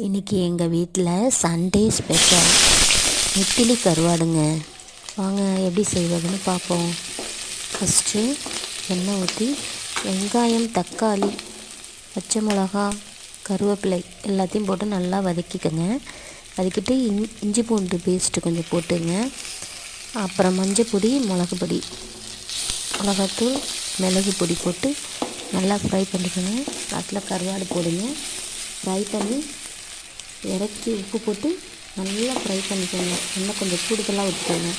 இன்றைக்கி எங்கள் வீட்டில் சண்டே ஸ்பெஷல் நெத்திலி கருவாடுங்க. வாங்க எப்படி செய்வதுன்னு பார்ப்போம். ஃபஸ்ட்டு எண்ணெய் ஊற்றி வெங்காயம், தக்காளி, பச்சை மிளகா, கருவேப்பிலை எல்லாத்தையும் போட்டு நல்லா வதக்கிக்கோங்க. வதக்கிட்டு இஞ்சி பூண்டு பேஸ்ட்டு கொஞ்சம் போட்டுங்க. அப்புறம் மஞ்சள் பொடி, மிளகு பொடி, மிளகாத்தூள், மிளகு பொடி போட்டு நல்லா ஃப்ரை பண்ணிக்கோங்க. அதில் கருவாடு போடுங்க. ஃப்ரை பண்ணி இறக்கி உப்பு போட்டு நல்லா ஃப்ரை பண்ணிக்கோங்க. இன்னும் கொஞ்சம் கூடுதலாக ஊற்றிக்கோங்க.